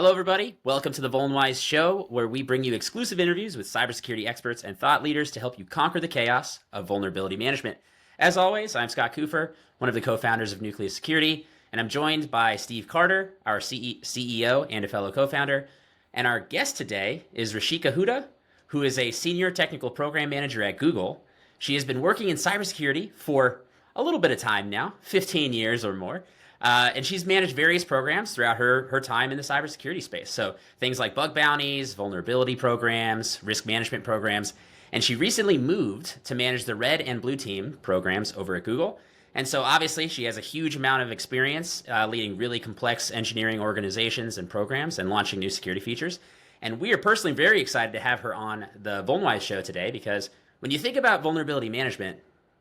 Hello, everybody. Welcome to the VulnWise Show, where we bring you exclusive interviews with cybersecurity experts and thought leaders to help you conquer the chaos of vulnerability management. As always, I'm Scott Kuffer, one of the co-founders of Nucleus Security, and I'm joined by Steve Carter, our CEO and a fellow co-founder. And our guest today is Rishika Hooda, who is a senior technical program manager at Google. She has been working in cybersecurity for a little bit of time now, 15 years or more. And she's managed various programs throughout her time in the cybersecurity space. So things like bug bounties, vulnerability programs, risk management programs. And she recently moved to manage the red and blue team programs over at Google. And so obviously she has a huge amount of experience leading really complex engineering organizations and programs and launching new security features. And we are personally very excited to have her on the VulnWise show today because when you think about vulnerability management,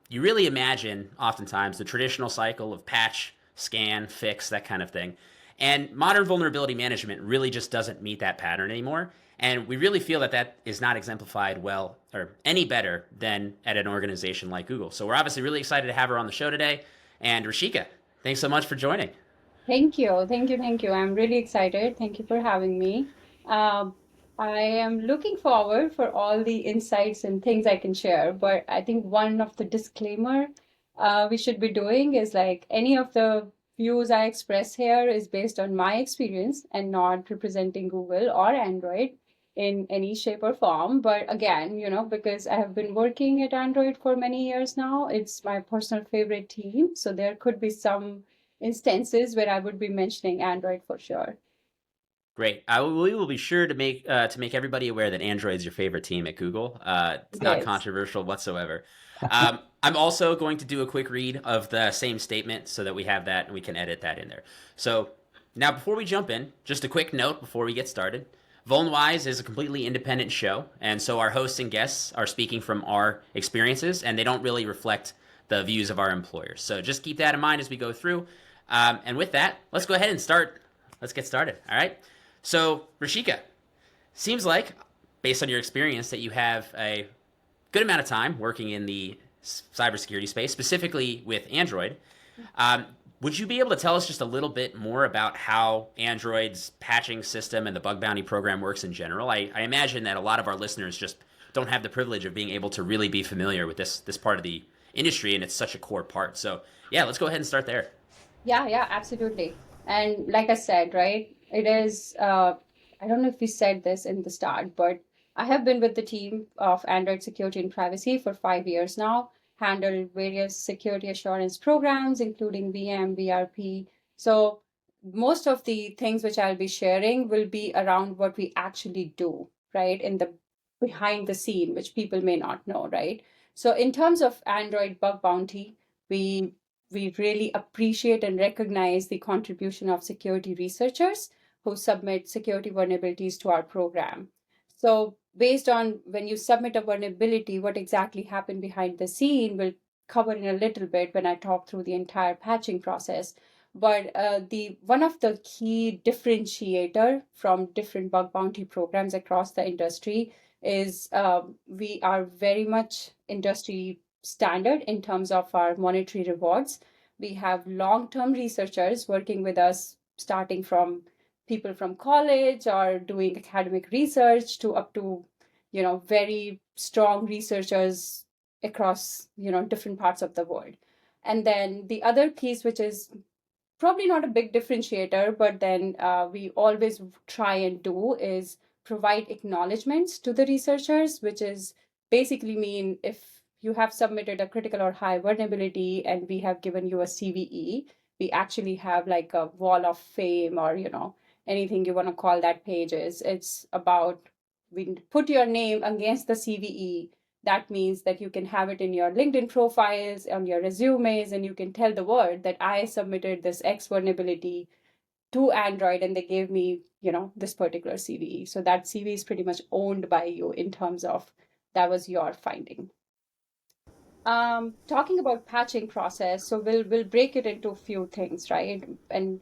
you really imagine oftentimes the traditional cycle of patch, scan, fix, that kind of thing. And modern vulnerability management really just doesn't meet that pattern anymore. And we really feel that that is not exemplified well or any better than at an organization like Google. So we're obviously really excited to have her on the show today. And Rishika, thanks so much for joining. Thank you. Thank you. Thank you. I'm really excited. Thank you for having me. Um, I am looking forward for all the insights and things I can share. But I think one of the disclaimer we should be doing is like any of the views I express here is based on my experience and not representing Google or Android in any shape or form. But again, because I have been working at Android for many years now, it's my personal favorite team. So there could be some instances where I would be mentioning Android for sure. Great. We will be sure to make everybody aware that Android's your favorite team at Google. It's not Yes. controversial whatsoever. I'm also going to do a quick read of the same statement so that we have that and we can edit that in there. So now, before we jump in, just a quick note before we get started. VulnWise is a completely independent show, and so our hosts and guests are speaking from our experiences, and they don't really reflect the views of our employers. So just keep that in mind as we go through. And with that, let's go ahead and start. Let's get started. All right. So, Rashika, seems like, based on your experience, that you have a good amount of time working in the cybersecurity space, specifically with Android. Um, would you be able to tell us just a little bit more about how Android's patching system and the bug bounty program works in general? I imagine that a lot of our listeners just don't have the privilege of being able to really be familiar with this part of the industry, and it's such a core part. So, yeah, let's go ahead and start there. Yeah, yeah, absolutely. And like I said, right, it is, I don't know if we said this in the start, but I have been with the team of Android security and privacy for 5 years now, handled various security assurance programs, including VM, VRP. So most of the things which I'll be sharing will be around what we actually do, right, in the behind the scene, which people may not know, right? So in terms of Android bug bounty, we we really appreciate and recognize the contribution of security researchers who submit security vulnerabilities to our program. So, based on when you submit a vulnerability, what exactly happened behind the scene will cover in a little bit when I talk through the entire patching process. But the one of the key differentiator from different bug bounty programs across the industry is we are very much industry standard in terms of our monetary rewards. We have long-term researchers working with us, starting from people from college or doing academic research to up to, very strong researchers across, different parts of the world. And then the other piece, which is probably not a big differentiator, but then we always try and do is provide acknowledgements to the researchers, which is basically mean if you have submitted a critical or high vulnerability and we have given you a CVE, we actually have like a wall of fame or, anything you want to call that page is. It's about we put your name against the CVE. That means that you can have it in your LinkedIn profiles, on your resumes, and you can tell the world that I submitted this X vulnerability to Android and they gave me, this particular CVE. So that CVE is pretty much owned by you in terms of that was your finding. Talking about patching process, so we'll break it into a few things, right? And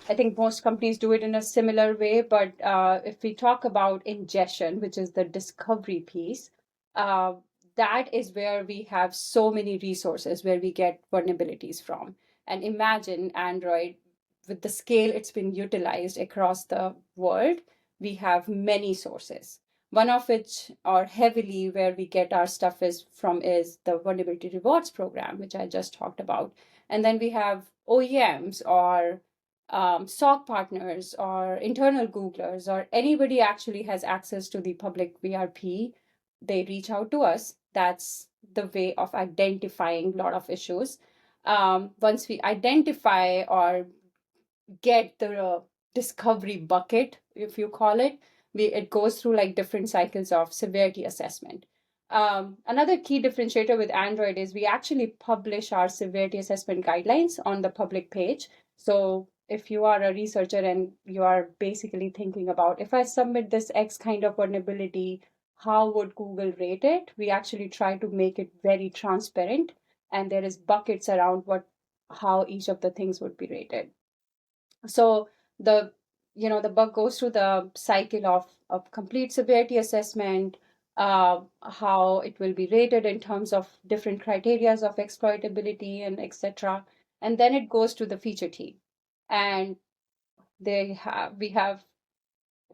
I think most companies do it in a similar way, but if we talk about ingestion, which is the discovery piece, uh, that is where we have so many resources where we get vulnerabilities from. And imagine Android. with the scale it's been utilized across the world, we have many sources. One of which, or heavily where we get our stuff is the vulnerability rewards program, which I just talked about. And then we have OEMs or SOC partners or internal Googlers or anybody actually has access to the public VRP. They reach out to us. That's the way of identifying a lot of issues. Once we identify or get the discovery bucket, if you call it, it goes through like different cycles of severity assessment. Another key differentiator with Android is we actually publish our severity assessment guidelines on the public page. So if you are a researcher and you are basically thinking about, if I submit this X kind of vulnerability, how would Google rate it? We actually try to make it very transparent, and there is buckets around how each of the things would be rated. So the the bug goes through the cycle of complete severity assessment, how it will be rated in terms of different criterias of exploitability and etc. And then it goes to the feature team, and we have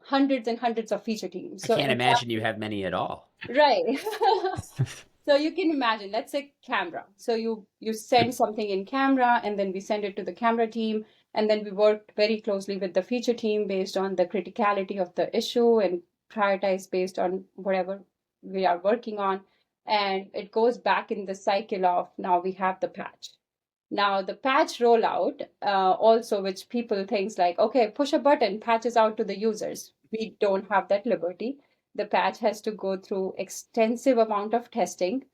hundreds and hundreds of feature teams. I So can't imagine you have many at all. right. So you can imagine, let's say camera. So you send something in camera, and then we send it to the camera team, and then we work very closely with the feature team based on the criticality of the issue and prioritize based on whatever we are working on. And it goes back in the cycle of now we have the patch. Now the patch rollout, also, which people thinks like, okay, push a button, patches out to the users. We don't have that liberty. The patch has to go through extensive amount of testing.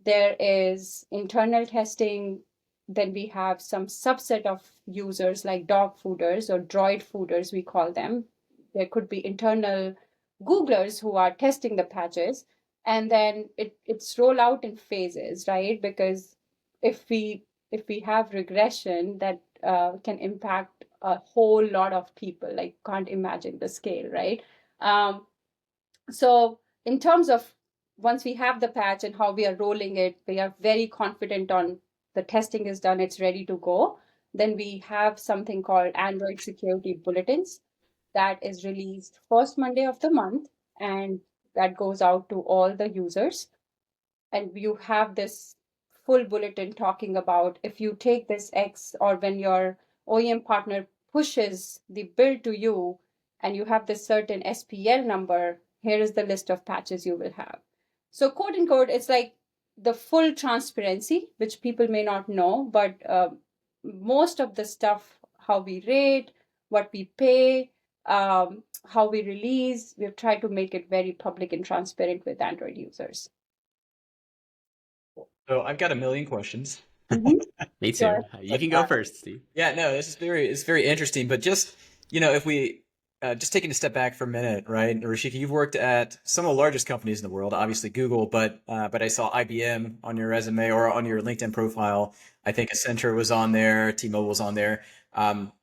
There is internal testing. Then we have some subset of users like dog fooders or droid fooders, we call them. There could be internal Googlers who are testing the patches. And then it's roll out in phases, right? Because if we have regression that can impact a whole lot of people, like can't imagine the scale, right? So in terms of once we have the patch and how we are rolling it, we are very confident on the testing is done, it's ready to go. Then we have something called Android security bulletins that is released first Monday of the month, and that goes out to all the users. And you have this full bulletin talking about if you take this X, or when your OEM partner pushes the build to you and you have this certain SPL number, here is the list of patches you will have. So quote unquote, it's like the full transparency, which people may not know, but most of the stuff, how we rate, what we pay, how we release, we've tried to make it very public and transparent with Android users. So I've got a million questions. Me too. Sure. You can go first, Steve. Yeah, no, it's very interesting. But just if we just taking a step back for a minute, right, Rishika, you've worked at some of the largest companies in the world, obviously Google, but I saw IBM on your resume or on your LinkedIn profile. I think Accenture was on there, T-Mobile was on there.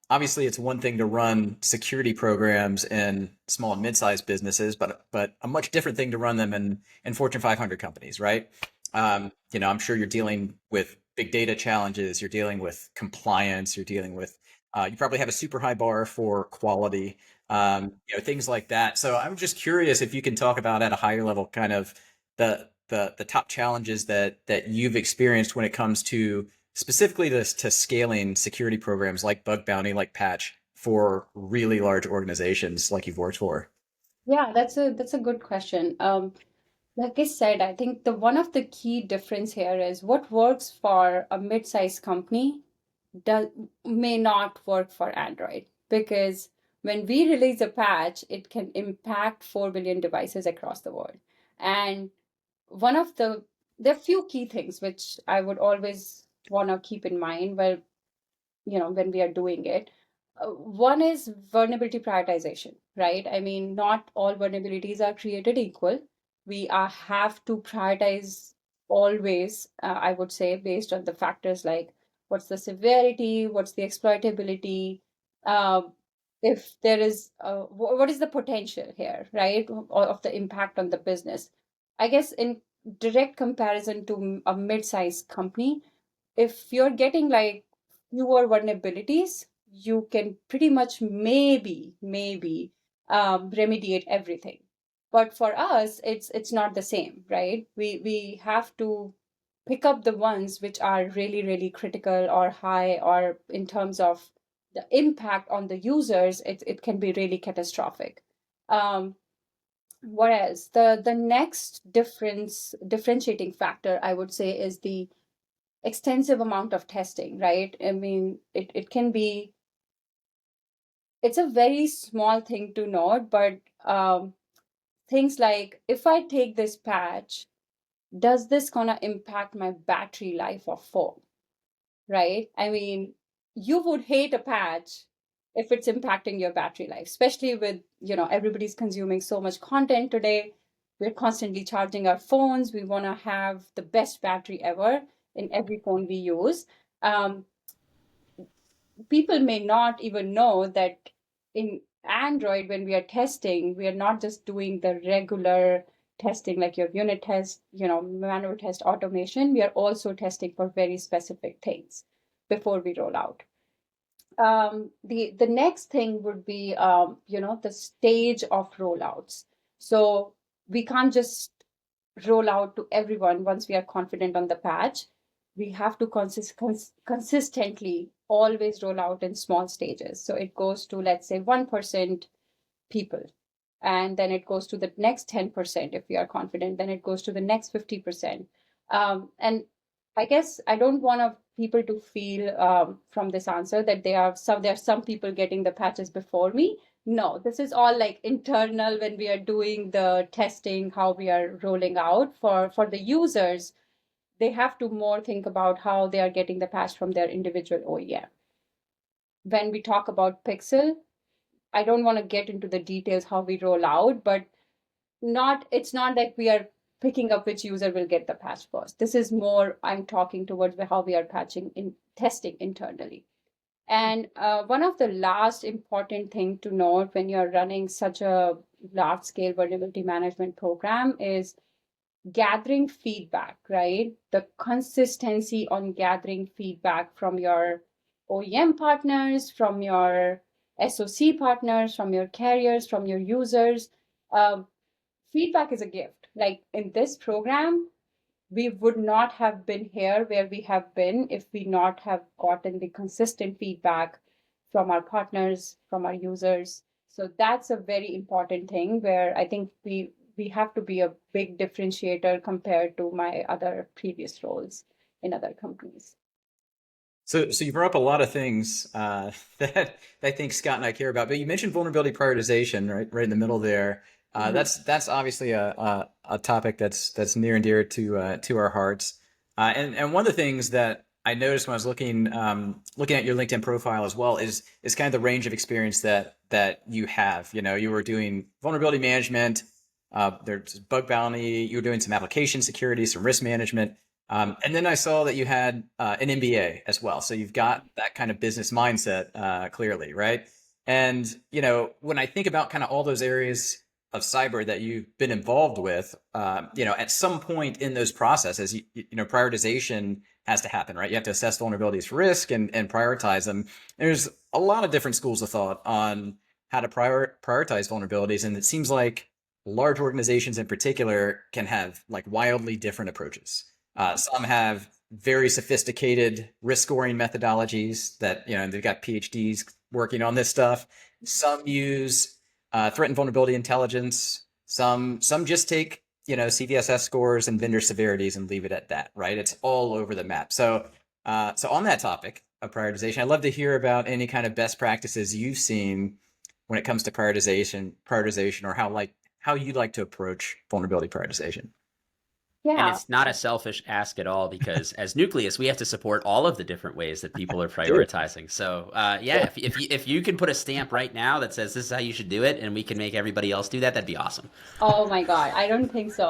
Obviously, it's one thing to run security programs in small and mid-sized businesses, but a much different thing to run them in Fortune 500 companies, right? I'm sure you're dealing with big data challenges, you're dealing with compliance, you're dealing with, you probably have a super high bar for quality, things like that. So I'm just curious if you can talk about at a higher level, kind of the top challenges that you've experienced when it comes to specifically to scaling security programs like bug bounty, like patch for really large organizations like you've worked for. Yeah, that's a good question. Like I said, I think the one of the key difference here is what works for a mid-sized company may not work for Android, because when we release a patch, it can impact 4 billion devices across the world. And there are few key things which I would always want to keep in mind when we are doing it. One is vulnerability prioritization, right? I mean, not all vulnerabilities are created equal. We have to prioritize always, I would say, based on the factors like what's the severity, what's the exploitability, uh, if there is, what is the potential here, right, of the impact on the business. I guess in direct comparison to a mid-sized company, if you're getting like fewer vulnerabilities, you can pretty much maybe remediate everything. But for us, it's not the same, right? We have to pick up the ones which are really, really critical or high, or in terms of the impact on the users, it can be really catastrophic. What else? The next differentiating factor, I would say, is the extensive amount of testing, right? I mean, it can be, it's a very small thing to note, but things like, if I take this patch, does this gonna impact my battery life of phone, right? I mean, you would hate a patch if it's impacting your battery life, especially with, everybody's consuming so much content today. We're constantly charging our phones. We want to have the best battery ever in every phone we use. Um, People may not even know that in Android, when we are testing, we are not just doing the regular testing like your unit test, manual test automation. We are also testing for very specific things before we roll out. The next thing would be, the stage of rollouts. So we can't just roll out to everyone once we are confident on the patch. We have to consistently always roll out in small stages. So it goes to, let's say, 1% people. And then it goes to the next 10% if we are confident. Then it goes to the next 50%. And I guess I don't want people to feel from this answer that there are some people getting the patches before me. No, this is all like internal when we are doing the testing, how we are rolling out for the users. They have to more think about how they are getting the patch from their individual OEM. When we talk about Pixel, I don't want to get into the details how we roll out, but it's not like we are picking up which user will get the patch first. This is more, I'm talking towards how we are testing internally. And one of the last important thing to note when you're running such a large scale vulnerability management program is gathering feedback, right? The consistency on gathering feedback from your OEM partners, from your SOC partners, from your carriers, from your users. Feedback is a gift. Like in this program, we would not have been here where we have been if we not have gotten the consistent feedback from our partners, from our users. So that's a very important thing where I think we have to be a big differentiator compared to my other previous roles in other companies. So you brought up a lot of things that I think Scott and I care about, but you mentioned vulnerability prioritization, right in the middle there. That's obviously a topic that's near and dear to our hearts. And one of the things that I noticed when I was looking at your LinkedIn profile as well is kind of the range of experience that you have. You were doing vulnerability management, there's bug bounty, you were doing some application security, some risk management. And then I saw that you had an MBA as well. So you've got that kind of business mindset clearly, right? And, when I think about kind of all those areas of cyber that you've been involved with, at some point in those processes, prioritization has to happen, right? You have to assess vulnerabilities for risk and prioritize them. There's a lot of different schools of thought on how to prioritize vulnerabilities. And it seems like large organizations in particular can have like wildly different approaches. Some have very sophisticated risk scoring methodologies that, they've got PhDs working on this stuff. Some use threat and vulnerability intelligence. Some just take, CVSS scores and vendor severities and leave it at that, right? It's all over the map. So on that topic of prioritization, I'd love to hear about any kind of best practices you've seen when it comes to prioritization, or how you'd like to approach vulnerability prioritization. And it's not a selfish ask at all, because as Nucleus, we have to support all of the different ways that people are prioritizing. So if you can put a stamp right now that says this is how you should do it, and we can make everybody else do that, that'd be awesome. Oh my God, I don't think so.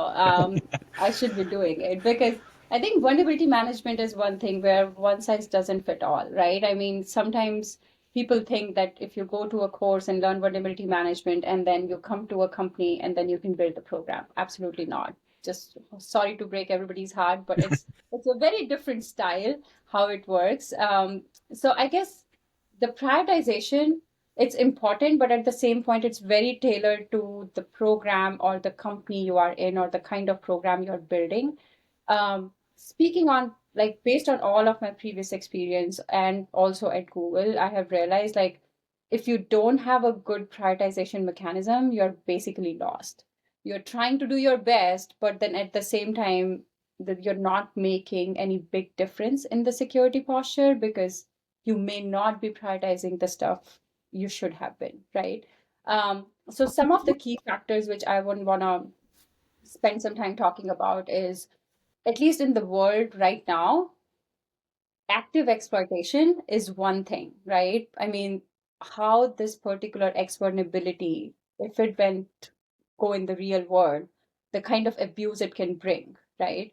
I should be doing it because I think vulnerability management is one thing where one size doesn't fit all, right? I mean, sometimes people think that if you go to a course and learn vulnerability management and then you come to a company and then you can build the program. Absolutely not. Just sorry to break everybody's heart, but it's a very different style how it works. So I guess the prioritization, it's important, but at the same point, it's very tailored to the program or the company you are in or the kind of program you're building. Speaking on like based on all of my previous experience and also at Google, I have realized like if you don't have a good prioritization mechanism, you're basically lost. You're trying to do your best, but then at the same time, that you're not making any big difference in the security posture because you may not be prioritizing the stuff you should have been, right? So some of the key factors which I would want to spend some time talking about is, at least in the world right now, active exploitation is one thing, right? I mean, how this particular X vulnerability, if it went go in the real world, the kind of abuse it can bring, right?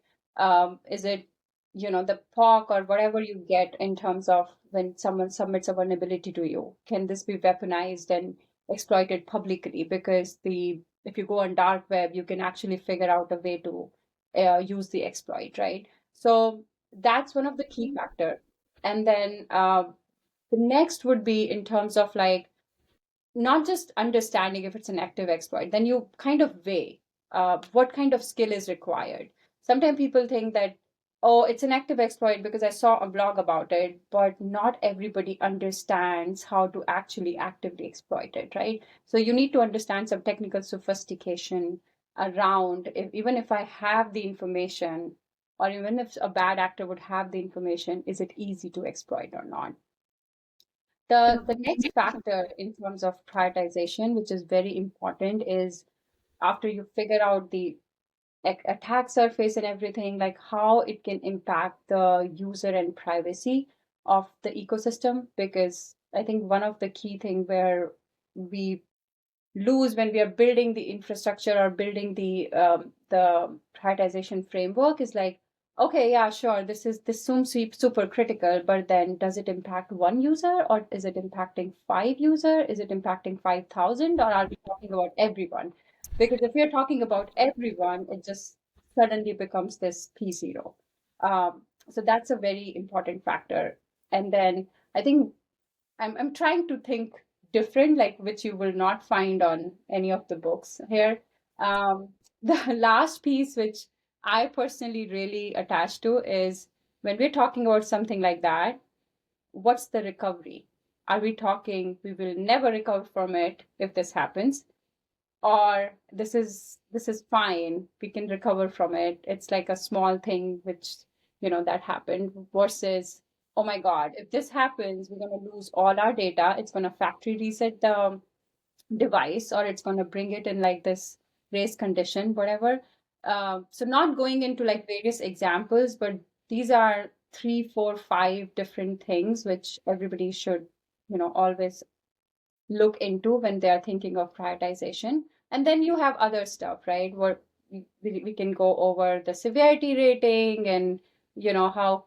Is it, the POC or whatever you get in terms of when someone submits a vulnerability to you? Can this be weaponized and exploited publicly? Because if you go on dark web, you can actually figure out a way to use the exploit, right? So that's one of the key factor. And then the next would be in terms of like not just understanding if it's an active exploit, then you kind of weigh what kind of skill is required. Sometimes people think that, oh, it's an active exploit because I saw a blog about it, but not everybody understands how to actually actively exploit it, right? So you need to understand some technical sophistication around even if I have the information, or even if a bad actor would have the information, is it easy to exploit or not? The next factor in terms of prioritization, which is very important, is after you figure out the attack surface and everything, like how it can impact the user and privacy of the ecosystem. Because I think one of the key thing where we lose when we are building the infrastructure or building the prioritization framework is like, okay, yeah, sure, this seems super critical, but then does it impact one user, or is it impacting five user? Is it impacting 5,000, or are we talking about everyone? Because if we're talking about everyone, it just suddenly becomes this P0. So that's a very important factor. And then I think I'm trying to think different, like which you will not find on any of the books here. The last piece, which I personally really attach to, is when we're talking about something like that, what's the recovery? Are we talking we will never recover from it if this happens, or this is fine, we can recover from it, it's like a small thing which that happened, versus, oh my god, if this happens, we're going to lose all our data, it's going to factory reset the device, or it's going to bring it in like this race condition, whatever. So not going into like various examples, but these are three, four, five different things which everybody should always look into when they are thinking of prioritization. And then you have other stuff, right? Where we can go over the severity rating, and how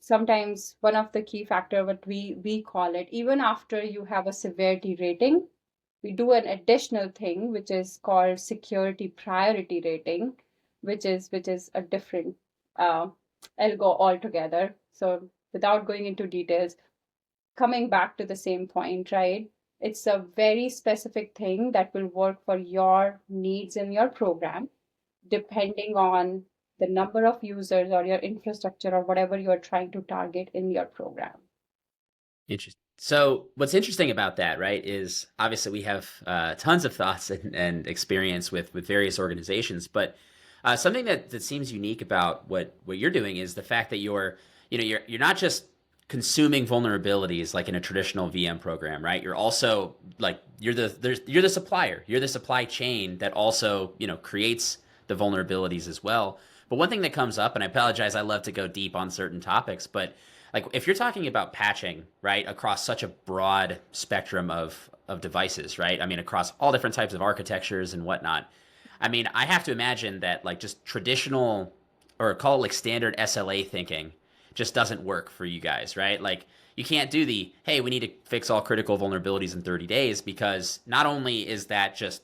sometimes one of the key factor, what we call it, even after you have a severity rating, we do an additional thing which is called security priority rating, which is a different algo altogether. So without going into details, coming back to the same point, right? It's a very specific thing that will work for your needs in your program, depending on the number of users or your infrastructure or whatever you're trying to target in your program. Interesting. So what's interesting about that, right, is obviously we have tons of thoughts and experience with various organizations, but something that seems unique about what you're doing is the fact that you're not just consuming vulnerabilities like in a traditional VM program, right? You're also like you're the supplier, you're the supply chain that also creates the vulnerabilities as well. But one thing that comes up, and I apologize, I love to go deep on certain topics, but like if you're talking about patching, right, across such a broad spectrum of devices, right? I mean, across all different types of architectures and whatnot. I mean, I have to imagine that like just traditional, or call it like standard SLA thinking, just doesn't work for you guys, right? Like you can't do the, hey, we need to fix all critical vulnerabilities in 30 days, because not only is that just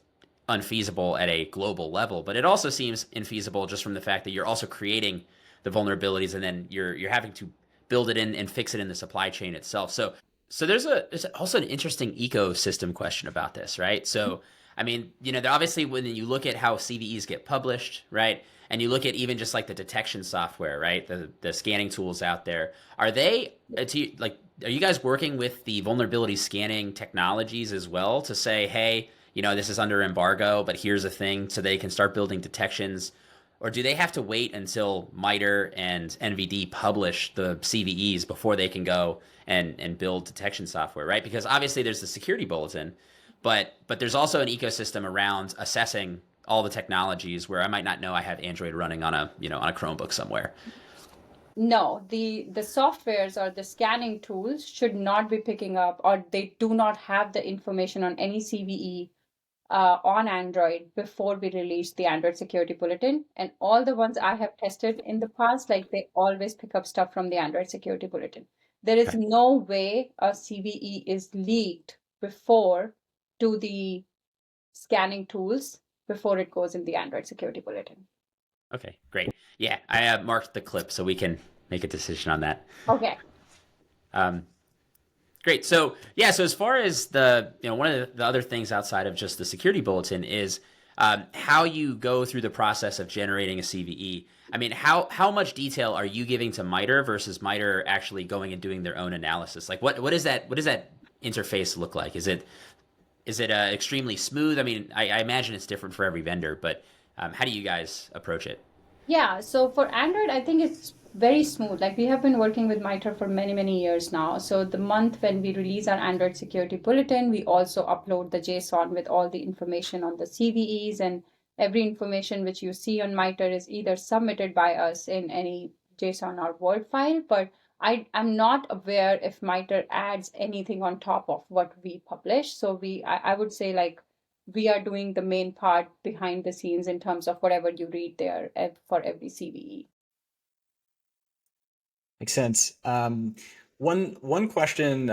unfeasible at a global level, but it also seems infeasible just from the fact that you're also creating the vulnerabilities and then you're having to build it in and fix it in the supply chain itself. So So there's also an interesting ecosystem question about this, right? So I mean, obviously when you look at how CVEs get published, right, and you look at even just like the detection software, right, the scanning tools out there, are they are you guys working with the vulnerability scanning technologies as well to say, hey, this is under embargo, but here's a thing so they can start building detections? Or do they have to wait until MITRE and NVD publish the CVEs before they can go and build detection software, right? Because obviously there's the security bulletin, but there's also an ecosystem around assessing all the technologies where I might not know I have Android running on a Chromebook somewhere. No, the softwares or the scanning tools should not be picking up, or they do not have the information on any CVE on Android before we release the Android Security Bulletin. And all the ones I have tested in the past, like they always pick up stuff from the Android Security Bulletin. There is Okay. no way a CVE is leaked before to the scanning tools before it goes in the Android Security Bulletin. Okay, great. Yeah, I have marked the clip so we can make a decision on that. Okay. Um, Great. So yeah, so as far as one of the other things outside of just the security bulletin is how you go through the process of generating a CVE. I mean, how much detail are you giving to MITRE versus MITRE actually going and doing their own analysis? Like, what does that interface look like? Is it extremely smooth? I mean, I imagine it's different for every vendor, but how do you guys approach it? Yeah, so for Android, I think it's very smooth. Like we have been working with MITRE for many, many years now. So the month when we release our Android Security Bulletin, we also upload the JSON with all the information on the CVEs, and every information which you see on MITRE is either submitted by us in any JSON or Word file, but I'm not aware if MITRE adds anything on top of what we publish. So I would say like we are doing the main part behind the scenes in terms of whatever you read there for every CVE. Makes sense. One question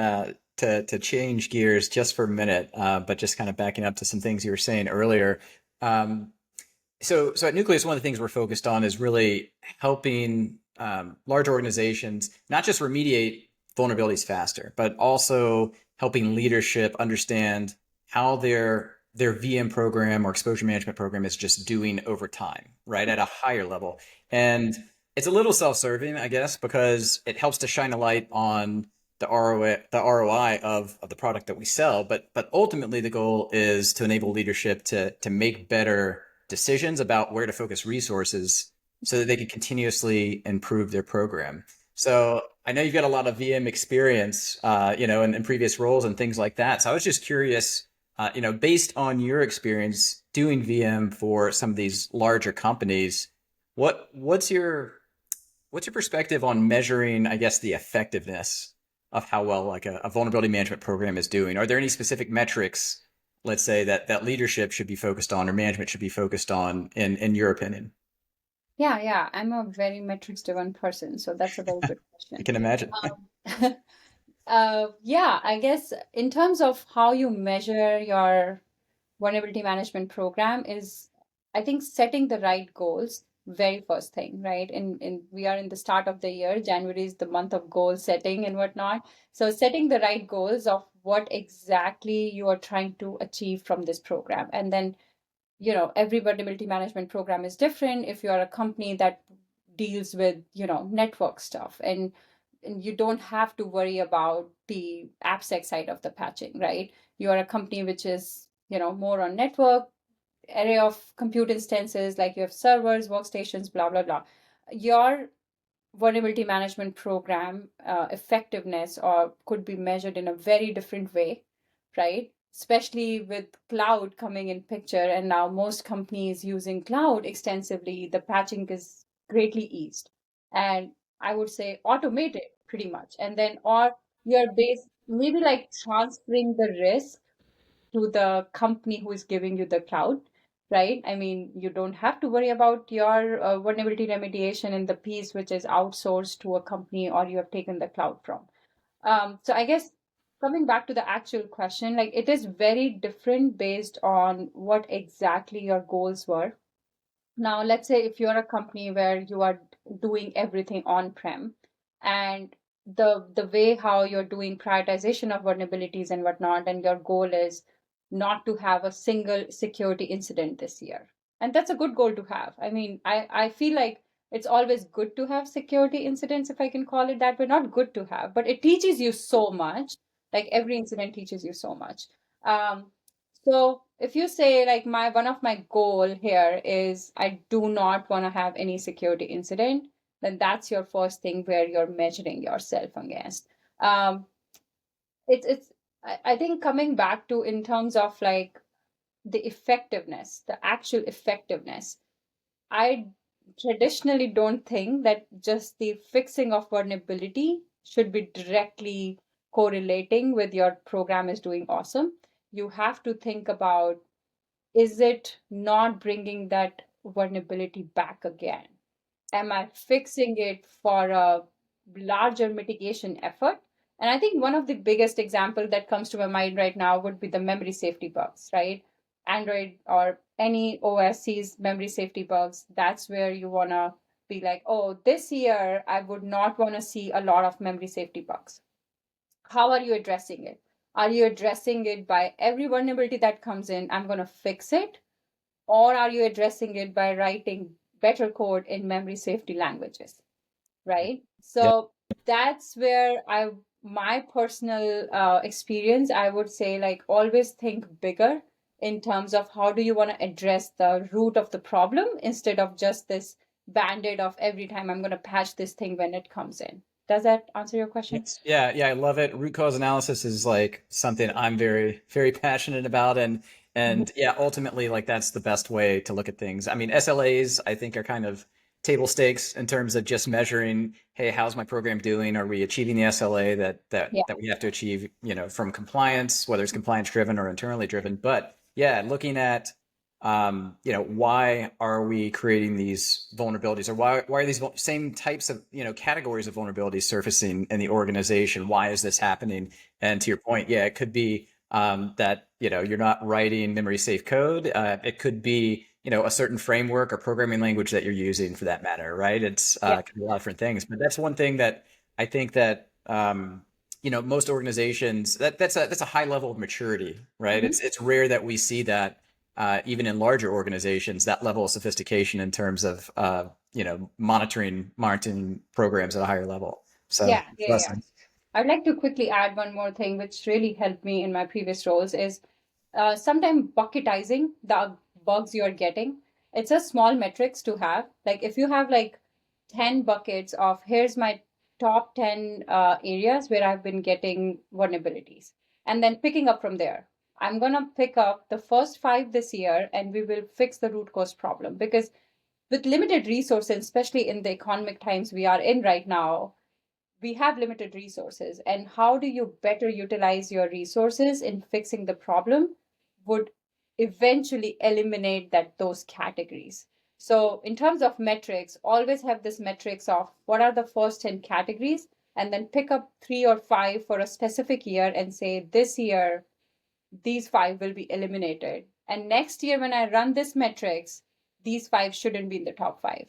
to change gears just for a minute, but just kind of backing up to some things you were saying earlier. So at Nucleus, one of the things we're focused on is really helping large organizations not just remediate vulnerabilities faster, but also helping leadership understand how their VM program or exposure management program is just doing over time, right, at a higher level. And it's a little self-serving, I guess, because it helps to shine a light on the ROI of the product that we sell. But ultimately, the goal is to enable leadership to make better decisions about where to focus resources so that they can continuously improve their program. So I know you've got a lot of VM experience, in previous roles and things like that. So I was just curious, based on your experience doing VM for some of these larger companies, what's your perspective on measuring, I guess, the effectiveness of how well like a vulnerability management program is doing? Are there any specific metrics, let's say, that leadership should be focused on or management should be focused on in your opinion? Yeah. I'm a very metrics-driven person, so that's a very good I question. can imagine. Yeah, I guess in terms of how you measure your vulnerability management program is, I think, setting the right goals, very first thing, right? And we are in the start of the year. January is the month of goal setting and whatnot. So setting the right goals of what exactly you are trying to achieve from this program. And then, every vulnerability management program is different. If you are a company that deals with, network stuff, and you don't have to worry about the AppSec side of the patching, right? You are a company which is, more on network, array of compute instances, like you have servers, workstations, blah, blah, blah. Your vulnerability management program effectiveness or could be measured in a very different way, right? Especially with cloud coming in picture, and now most companies using cloud extensively, the patching is greatly eased. And I would say automated pretty much. And then, or you're based maybe like transferring the risk to the company who is giving you the cloud, right? I mean, you don't have to worry about your vulnerability remediation in the piece which is outsourced to a company or you have taken the cloud from. So I guess coming back to the actual question, like it is very different based on what exactly your goals were. Now, let's say if you're a company where you are doing everything on-prem and the way how you're doing prioritization of vulnerabilities and whatnot, and your goal is not to have a single security incident this year. And that's a good goal to have. I mean, I feel like it's always good to have security incidents, if I can call it that way. Not good to have, but it teaches you so much. Like every incident teaches you so much. So if you say like my one of my goal here is I do not want to have any security incident, then that's your first thing where you're measuring yourself against. Um, it's I think coming back to in terms of like the effectiveness, the actual effectiveness, I traditionally don't think that just the fixing of vulnerability should be directly correlating with your program is doing awesome. You have to think about, is it not bringing that vulnerability back again? Am I fixing it for a larger mitigation effort? And I think one of the biggest example that comes to my mind right now would be the memory safety bugs, right? Android or any OS sees memory safety bugs. That's where you want to be like, oh, this year I would not want to see a lot of memory safety bugs. How are you addressing it? Are you addressing it by every vulnerability that comes in, I'm going to fix it? Or are you addressing it by writing better code in memory safety languages, right? Yeah. So that's where my personal experience, I would say, like always think bigger in terms of how do you want to address the root of the problem instead of just this band-aid of every time I'm going to patch this thing when it comes in. Does that answer your question? Yes. Yeah, I love it. Root cause analysis is like something I'm very, very passionate about, and yeah, ultimately, like that's the best way to look at things. I mean, SLAs I think are kind of table stakes in terms of just measuring, hey, how's my program doing? Are we achieving the SLA Yeah. that we have to achieve, from compliance, whether it's compliance driven or internally driven. But yeah, looking at why are we creating these vulnerabilities, or why are these same types of, categories of vulnerabilities surfacing in the organization? Why is this happening? And to your point, yeah, it could be that, you're not writing memory safe code. It could be, a certain framework or programming language that you're using for that matter, right? It's Yeah. it could be a lot of different things, but that's one thing that I think that, most organizations, that's a high level of maturity, right? Mhm. It's rare that we see that even in larger organizations, that level of sophistication in terms of monitoring programs at a higher level. So Yeah, it's yeah, yeah. awesome. I'd like to quickly add one more thing, which really helped me in my previous roles is sometimes bucketizing the bugs you're getting. It's a small metrics to have. Like if you have like 10 buckets of here's my top 10 areas where I've been getting vulnerabilities, and then picking up from there. I'm going to pick up the first 5 this year and we will fix the root cause problem, because with limited resources, especially in the economic times we are in right now, we have limited resources, and how do you better utilize your resources in fixing the problem would eventually eliminate those categories. So in terms of metrics, always have this metrics of what are the first 10 categories, and then pick up 3 or 5 for a specific year and say this year these 5 will be eliminated, and next year when I run this metrics, these 5 shouldn't be in the top 5.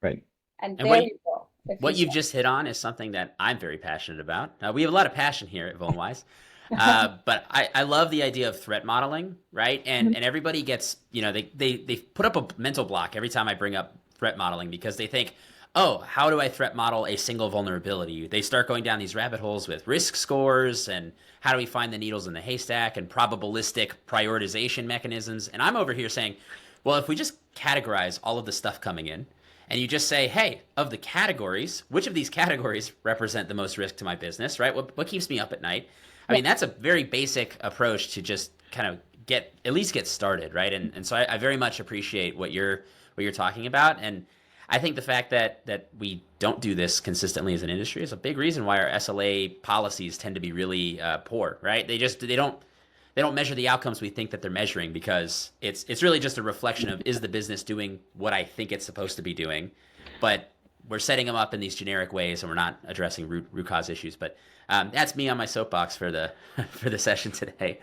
Right. And And there you go. If you what you've start. just hit on is something that I'm very passionate about. We have a lot of passion here at VulnWise. But I love the idea of threat modeling, right? And everybody gets, they put up a mental block every time I bring up threat modeling, because they think, oh, how do I threat model a single vulnerability? They start going down these rabbit holes with risk scores and how do we find the needles in the haystack and probabilistic prioritization mechanisms. And I'm over here saying, well, if we just categorize all of the stuff coming in, and you just say, hey, of the categories, which of these categories represent the most risk to my business, right? What keeps me up at night? I Yeah. mean, that's a very basic approach to just kind of at least get started, right? And so I very much appreciate what you're talking about. And I think the fact that we don't do this consistently as an industry is a big reason why our SLA policies tend to be really poor, right? They don't measure the outcomes we think that they're measuring, because it's really just a reflection of, is the business doing what I think it's supposed to be doing? But we're setting them up in these generic ways and we're not addressing root cause issues. But that's me on my soapbox for the for the session today.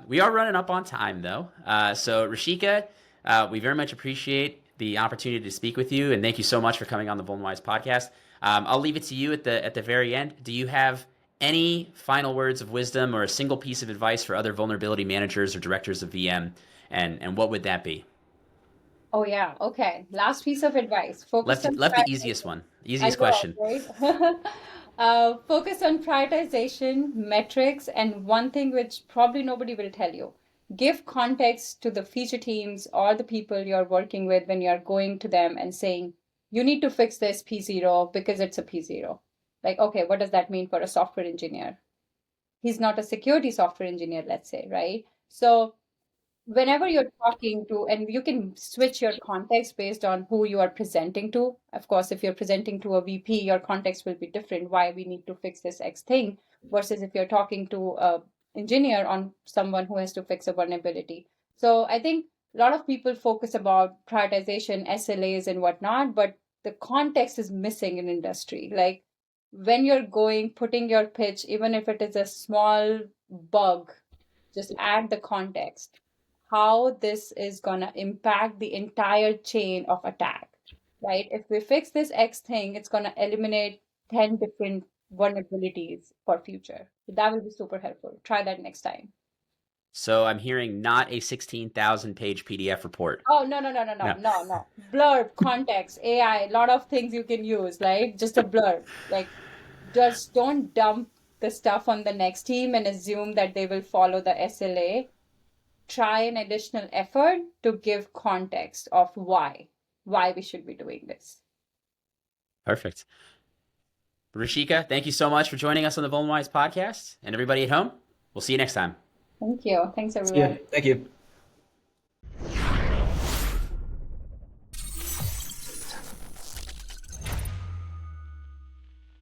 We are running up on time though. So Rishika, we very much appreciate the opportunity to speak with you, and thank you so much for coming on the VulnWise podcast. I'll leave it to you at the very end. Do you have any final words of wisdom or a single piece of advice for other vulnerability managers or directors of VM? And what would that be? Oh yeah. Okay. Last piece of advice. Focus on Left the easiest prioritization. one. I Easiest know, question. right? Focus on prioritization, metrics, and one thing which probably nobody will tell you. Give context to the feature teams or the people you're working with when you're going to them and saying, you need to fix this P0 because it's a P0. Like, okay, what does that mean for a software engineer? He's not a security software engineer, let's say, right? So whenever you're talking to, and you can switch your context based on who you are presenting to. Of course, if you're presenting to a VP, your context will be different, why we need to fix this X thing, versus if you're talking to a engineer on someone who has to fix a vulnerability. So I think a lot of people focus about prioritization, SLAs and whatnot, but the context is missing in industry. Like when you're putting your pitch, even if it is a small bug, just add the context how this is going to impact the entire chain of attack, right? If we fix this X thing, it's going to eliminate 10 different vulnerabilities for future. So that will be super helpful. Try that next time. So I'm hearing not a 16,000 page PDF report. Oh, no. Blurb, context, AI, a lot of things you can use, like just a blurb. Like, just don't dump the stuff on the next team and assume that they will follow the SLA. Try an additional effort to give context of why we should be doing this. Perfect. Rishika, thank you so much for joining us on the VulnWise podcast. And everybody at home, we'll see you next time. Thank you. Thanks, Yeah, everyone. thank you.